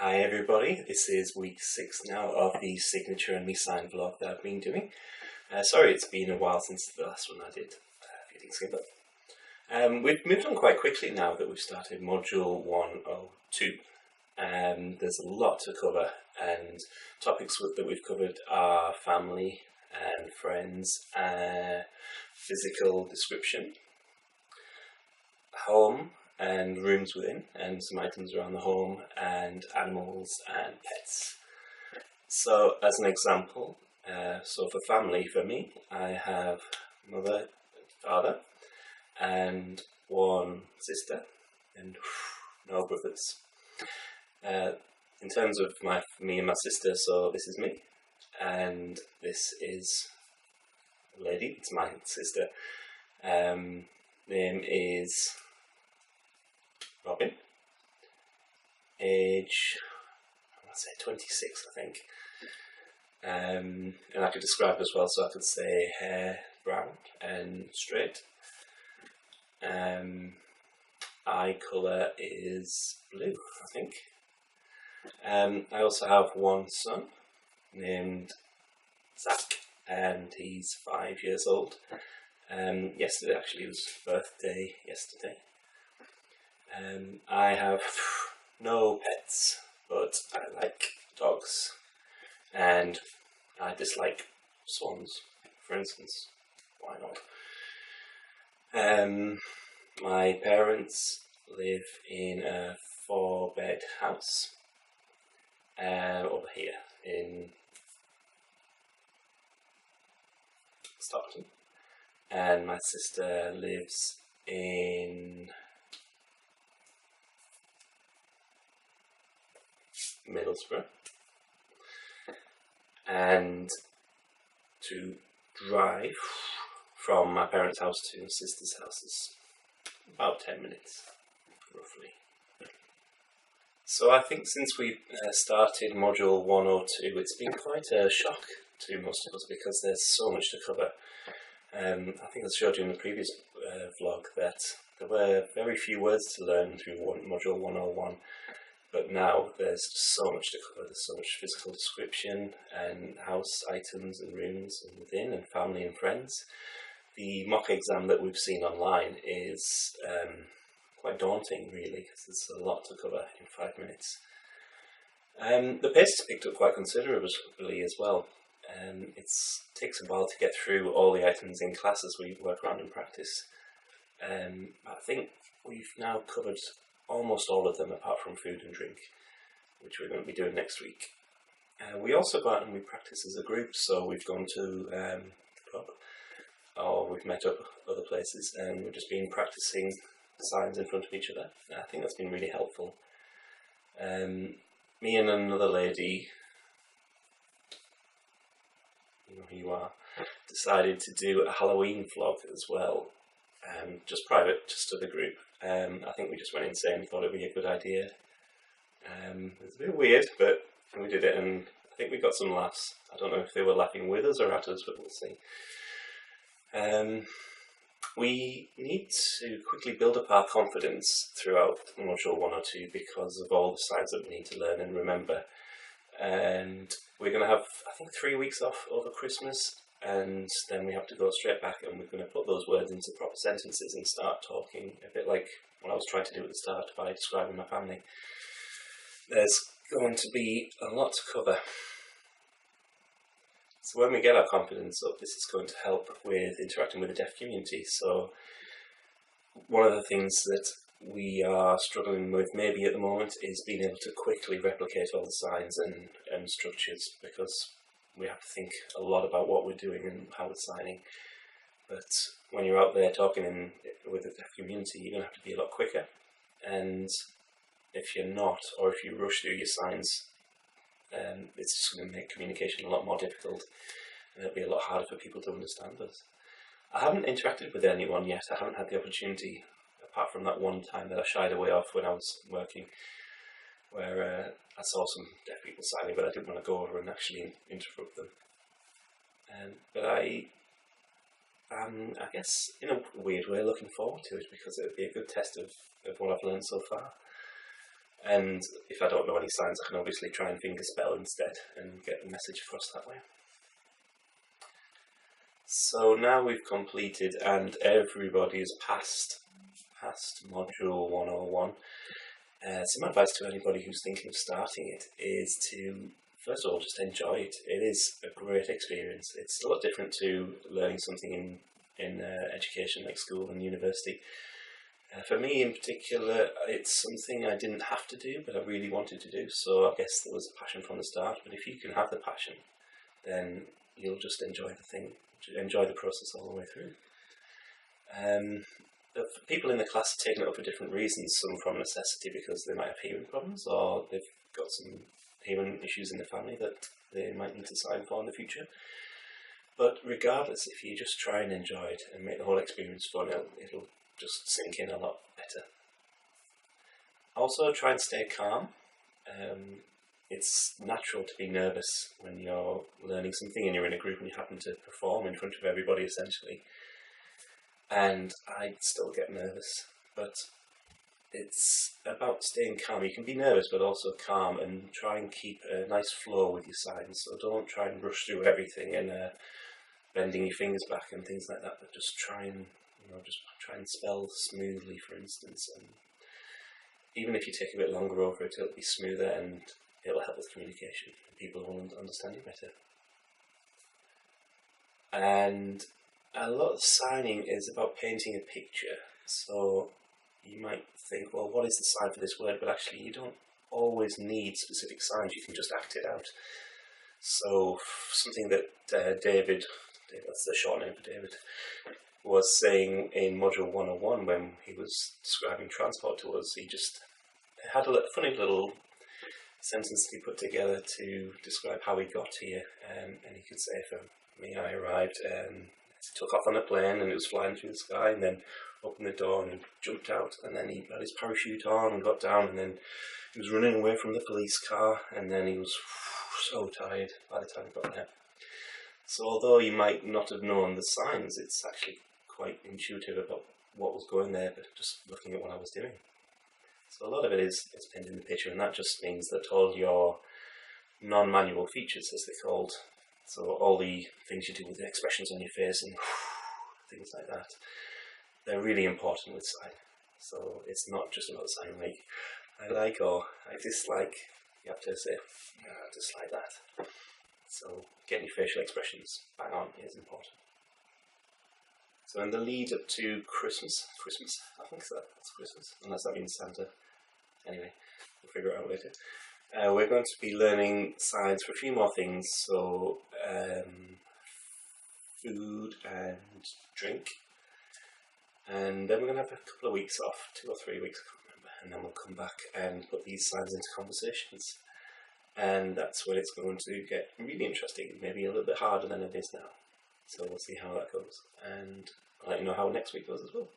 Hi everybody, this is week 6 now of the signature and me sign vlog that I've been doing. Sorry it's been a while since the last one I did, getting skipper. We've moved on quite quickly now that we've started module 102. There's a lot to cover, and topics that we've covered are family and friends, physical description, home and rooms within, and some items around the home, and animals and pets. So as an example, so for family, for me, I have mother, father, and one sister, and no brothers. In terms of me and my sister, so this is me, and this is a lady, it's my sister. Name is Robin, age, I want to say 26 I think, and I could describe as well, so I could say hair brown and straight, eye colour is blue I think. I also have one son named Zach, and he's 5 years old. Yesterday actually was his birthday yesterday. I have no pets, but I like dogs, and I dislike swans, for instance. Why not? My parents live in a 4-bed house over here in Stockton, and my sister lives in Middlesbrough, and to drive from my parents' house to my sister's house is about 10 minutes roughly. So I think since we started module 102, it's been quite a shock to most of us because there's so much to cover. I think I showed you in the previous vlog that there were very few words to learn through module 101. But now there's so much to cover. There's so much physical description and house items and rooms and within and family and friends. The mock exam that we've seen online is quite daunting really, because there's a lot to cover in 5 minutes. The pace has picked up quite considerably as well. It takes a while to get through all the items in class as we work around in practice. I think we've now covered almost all of them apart from food and drink, which we're going to be doing next week. We also go out and we practice as a group, so we've gone to the pub, or we've met up other places, and we've just been practicing signs in front of each other. I think that's been really helpful. Me and another lady, you know who you are, decided to do a Halloween vlog as well, just private, just to the group. I think we just went insane, thought it would be a good idea. It was a bit weird, but we did it, and I think we got some laughs. I don't know if they were laughing with us or at us, but we'll see. We need to quickly build up our confidence throughout module 102 because of all the signs that we need to learn and remember. And we're going to have, I think, 3 weeks off over Christmas, and then we have to go straight back and we're going to put those words into proper sentences and start talking, a bit like what I was trying to do at the start by describing my family. There's going to be a lot to cover. So when we get our confidence up, this is going to help with interacting with the deaf community. So one of the things that we are struggling with maybe at the moment is being able to quickly replicate all the signs and structures, because we have to think a lot about what we're doing and how we're signing. But when you're out there talking with the deaf community, you're going to have to be a lot quicker. And if you're not, or if you rush through your signs, it's just going to make communication a lot more difficult, and it'll be a lot harder for people to understand us. I haven't interacted with anyone yet. I haven't had the opportunity, apart from that one time that I shied away off when I was working, where I saw some deaf people signing, but I didn't want to go over and actually interrupt them. But I guess in a weird way looking forward to it, because it would be a good test of what I've learned so far. And if I don't know any signs, I can obviously try and fingerspell instead and get the message across that way. So now we've completed and everybody has passed module 101. So my advice to anybody who's thinking of starting it is to, first of all, just enjoy it. It is a great experience. It's a lot different to learning something in education like school and university. For me in particular, it's something I didn't have to do, but I really wanted to do, so I guess there was a passion from the start. But if you can have the passion, then you'll just enjoy the thing, enjoy the process all the way through. The people in the class are taking it up for different reasons, some from necessity because they might have hearing problems, or they've got some hearing issues in the family that they might need to sign for in the future. But regardless, if you just try and enjoy it and make the whole experience fun, it'll just sink in a lot better. Also, try and stay calm. It's natural to be nervous when you're learning something and you're in a group and you happen to perform in front of everybody essentially. And I still get nervous, but it's about staying calm. You can be nervous but also calm, and try and keep a nice flow with your signs. So don't try and rush through everything and bending your fingers back and things like that, but just try and try and spell smoothly, for instance, and even if you take a bit longer over it, it'll be smoother and it'll help with communication. People will understand you better. And a lot of signing is about painting a picture. So you might think, well, what is the sign for this word? But actually, you don't always need specific signs. You can just act it out. So something that David, that's the short name for David, was saying in module 101 when he was describing transport to us, he just had a funny little sentence he put together to describe how he got here, and he could say, for me, I arrived and took off on a plane and it was flying through the sky, and then opened the door and jumped out, and then he had his parachute on and got down, and then he was running away from the police car, and then he was so tired by the time he got there. So although you might not have known the signs, it's actually quite intuitive about what was going there, but just looking at what I was doing. So a lot of it is painting the picture, and that just means that all your non-manual features, as they're called, so all the things you do with the expressions on your face and things like that, they're really important with sign. So it's not just about saying like, I like or I dislike. You have to say, I dislike that. So getting your facial expressions bang on is important. So in the lead up to Christmas, I think that's Christmas, unless that means Santa. Anyway, we'll figure it out later. We're going to be learning signs for a few more things, so food and drink. And then we're going to have a couple of weeks off, 2 or 3 weeks, I can't remember, and then we'll come back and put these signs into conversations. And that's when it's going to get really interesting, maybe a little bit harder than it is now. So we'll see how that goes, and I'll let you know how next week goes as well.